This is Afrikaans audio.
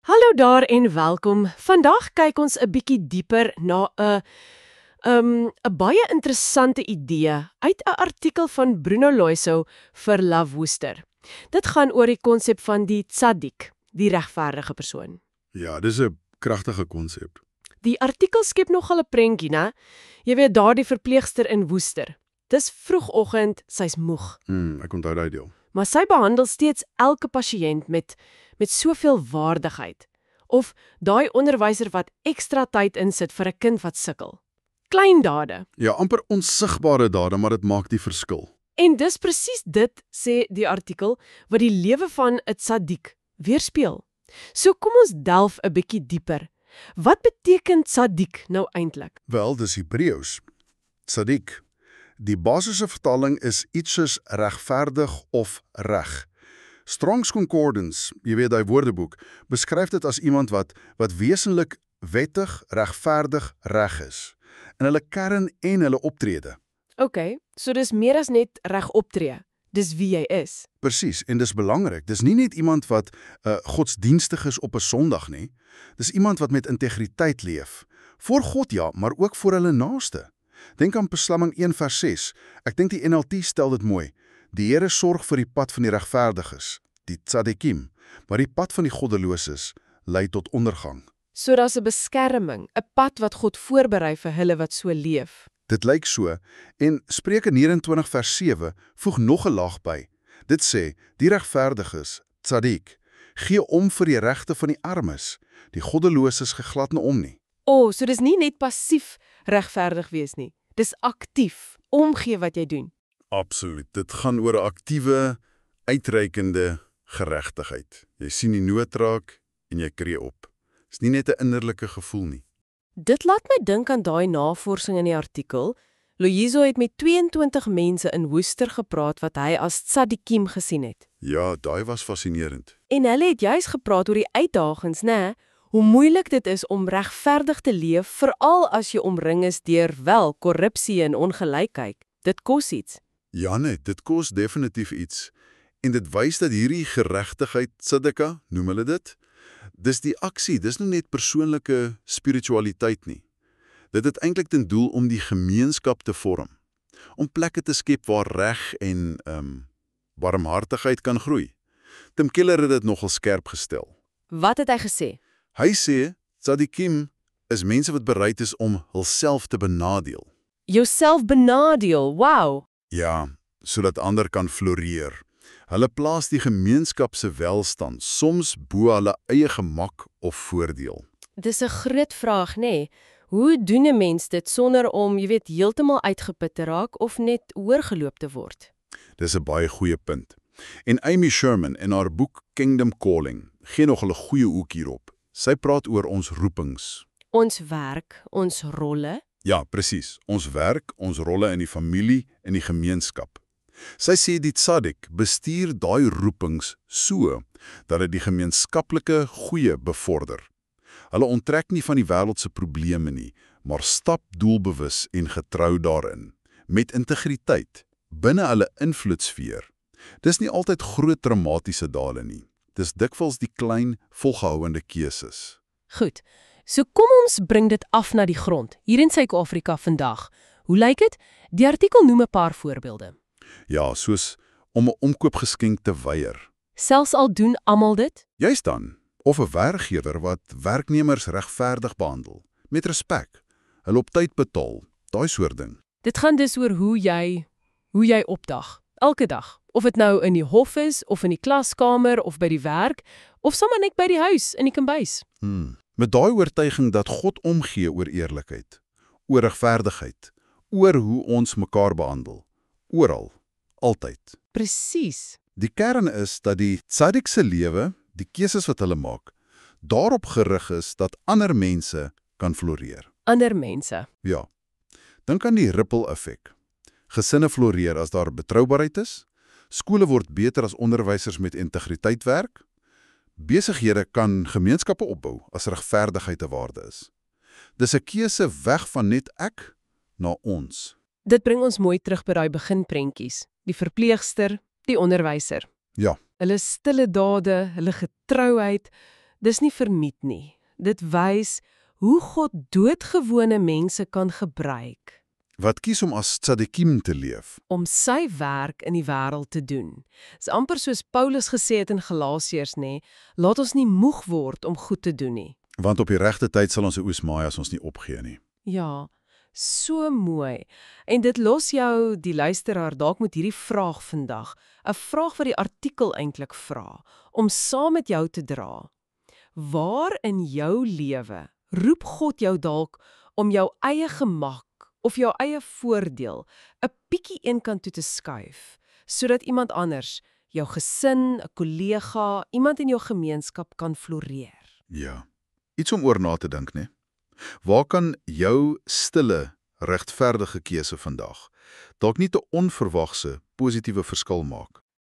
Hallo daar en welkom. Vandag kyk ons 'n bietjie dieper na 'n baie interessante idee uit 'n artikel van Bruno Loiso vir Love Worcester. Dit gaan oor die konsep van die tzaddik, die regverdige persoon. Ja, dis 'n kragtige konsep. Die artikel skep nogal 'n prentjie, né? Jy weet daardie verpleegster in Worcester. Dis vroegoggend, sy's moeg, Ek onthou daai deel. maar sy behandel steeds elke pasiënt met soveel waardigheid. Of daai onderwyser wat ekstra tyd insit vir 'n kind wat sukkel. Klein dade. Ja, amper onsigbare dade, maar dit maak die verskil. En dis presies dit, sê die artikel, wat die lewe van 'n tzaddik weerspieël. So kom ons delf 'n bietjie dieper. Wat beteken tzaddik nou eintlik? Wel, dis Hebreëus. Tzadik. Die basiese vertaling is iets soos regverdig of reg. Strong's Concordance, jy weet daai woordeboek, beskryf dit as iemand wat wesenlik wettig, regverdig, reg is in hulle kern en hulle optrede. OK, so dis meer as net reg optree. Dis wie jy is. Presies, en dis belangrik. Dis nie net iemand wat godsdienstig is op 'n Sondag nie. Dis iemand wat met integriteit leef. Voor God ja, maar ook voor hulle naaste. Denk aan Psalm 1 vers 6. Ek dink die NLT stel dit mooi. Die Here sorg vir die pad van die regverdiges, die tzaddikim, maar die pad van die goddeloses lei tot ondergang. So daar's 'n beskerming, 'n pad wat God voorberei vir hulle wat so leef. Dit lyk so, en Spreuke 29 vers 7 voeg nog 'n laag by. Dit sê, die regverdiges, tzaddik, gee om vir die regte van die armes, die goddeloses gee glad nie om nie. So dis nie net passief regverdig wees nie. Dis aktief, omgee wat jy doen. Absoluut. Dit gaan oor 'n aktiewe, uitreikende geregtigheid. Jy sien die nood raak en jy kree op. Dis nie net 'n innerlike gevoel nie. Dit laat my dink aan daai navorsing in die artikel. Loiso het met 22 mense in Worcester gepraat wat hy as tzaddikim gesien het. Ja, daai was fascinerend. En hulle het juis gepraat oor die uitdagings, né? Hoe moeilik dit is om regverdig te leef, veral as jy omring is deur wel korrupsie en ongelykheid. Dit kos iets. Ja nee, dit kos definitief iets. En dit wys dat hierdie geregtigheid, tzedakah, noem hulle dit, dis die aksie, dis nou net persoonlike spiritualiteit nie. Dit het eintlik ten doel om die gemeenskap te vorm. Om plekke te skep waar reg en barmhartigheid kan groei. Tim Keller het dit nogal skerp gestel. Wat het hy gesê? Hy sê, tzaddikim is mense wat bereid is om hulself te benadeel. Jouself benadeel, wow. Ja, sodat ander kan floreer. Hulle plaas die gemeenskap se welstand soms bo hulle eie gemak of voordeel. Dis 'n groot vraag, nê? Hoe doen 'n mens dit sonder om, jy weet, heeltemal uitgeput te raak of net oorgeloop te word? Dis 'n baie goeie punt. En Amy Sherman in haar boek Kingdom Calling gee nog 'n goeie hoek hierop. Sy praat oor ons roepings. Ons werk, ons rolle. Ja, presies. Ons werk, ons rolle in die familie en die gemeenskap. Sy sê die tzaddik bestuur daai roepings so dat dit die gemeenskaplike goeie bevorder. Hulle onttrek nie van die wêreld se probleme nie, maar stap doelbewus en getrou daarin, met integriteit, binne hulle invloedsfeer. Dis nie altyd groot dramatiese dade nie. Dis dikwels die klein, volgehoudende keuses. Goed, so kom ons bring dit af na die grond, hier in Suid-Afrika vandag. Hoe lyk dit? Die artikel noem 'n paar voorbeelde. Ja, soos om 'n omkoopgeskenk te weier. Selfs al doen almal dit? Juist dan, of 'n werkgewer wat werknemers regverdig behandel, met respek, hulle op tyd betaal, daai soort ding. Dit gaan dus oor hoe jy opdag, elke dag. Of dit nou in die hof is, of in die klaskamer, of by die werk, of sommer net by die huis, in die kombuis. Met daai oortuiging dat God omgee oor eerlikheid, oor regverdigheid, oor hoe ons mekaar behandel. Oral, altyd. Presies. Die kern is dat die tzaddik se lewe, die keuses wat hulle maak, daarop gerig is dat ander mense kan floreer. Ander mense. Ja. Dink aan die ripple effek. Gesinne floreer as daar betroubaarheid is, skole word beter as onderwysers met integriteit werk, besighede kan gemeenskappe opbou as regverdigheid 'n waarde is. Dis 'n keuse weg van net ek na ons. Dit bring ons mooi terug by daai beginprentjies. Die verpleegster, die onderwyser. Ja. Hulle stille dade, hulle getrouheid, Dis nie verniet nie. Dit wys hoe God doodgewone mense kan gebruik Wat kies om as tzadikim te leef. om sy werk in die wêreld te doen. Dis amper soos Paulus gesê het in Galasiërs, nê, laat ons nie moeg word om goed te doen nie. Want op die regte tyd sal ons 'n oes maai as ons nie opgee nie. Ja, so mooi. En dit los jou, die luisteraar, dalk met hierdie vraag vandag. 'n Vraag wat die artikel eintlik vra, om saam met jou te dra. Waar in jou lewe roep God jou dalk om jou eie gemak of jou eie voordeel 'n bietjie eenkant toe te skuif, sodat iemand anders, jou gesin, 'n kollega, iemand in jou gemeenskap kan floreer? Ja. Iets om oor na te dink, né? Waar kan jou stille, regverdige keuse vandag dalk nie 'n onverwagse positiewe verskil maak?